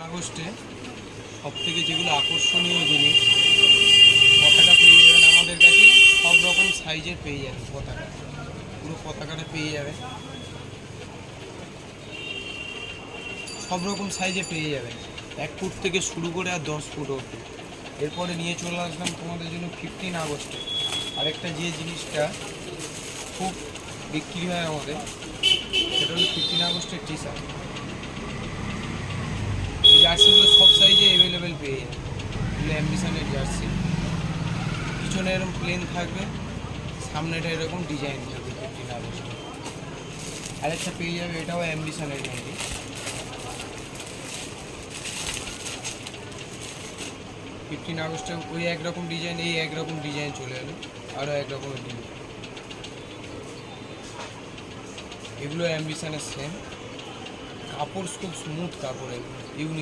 আগস্টে সবথেকে যেগুলো আকর্ষণীয় জিনিস পতাকা পেয়ে যাবেন আমাদের কাছে। সব রকম সাইজের পেয়ে যাবেন পতাকা, পুরো পতাকাটা পেয়ে যাবেন, সব রকম সাইজে পেয়ে যাবেন, 1 ফুট থেকে শুরু করে আর 10 ফুট অবধি। এরপরে নিয়ে চলে আসলাম তোমাদের জন্য 15 আগস্টে আরেকটা যে জিনিসটা খুব বিক্রি হয় আমাদের, সেটা হলো 15 আগস্টের টি শার্ট। এই জার্সিগুলো সব সাইজে অ্যাভেলেবেল পেয়ে যাবে। এগুলো অ্যাম্বিশনের জার্সি, পিছনে এরকম প্লেন থাকবে, সামনেটা এরকম ডিজাইন থাকবে 15 আগস্টে। আরেকটা পেয়ে যাবে, এটাও অ্যাম্বিশনের মধ্যে। 15 আগস্টে ওই একরকম ডিজাইন, এই একরকম ডিজাইন চলে এলো, আরও একরকমের ডিজাইন। এগুলো অ্যাম্বিশনের সেম, কাপড় খুব স্মুথ কাপড়, এগুলো ইউনিক।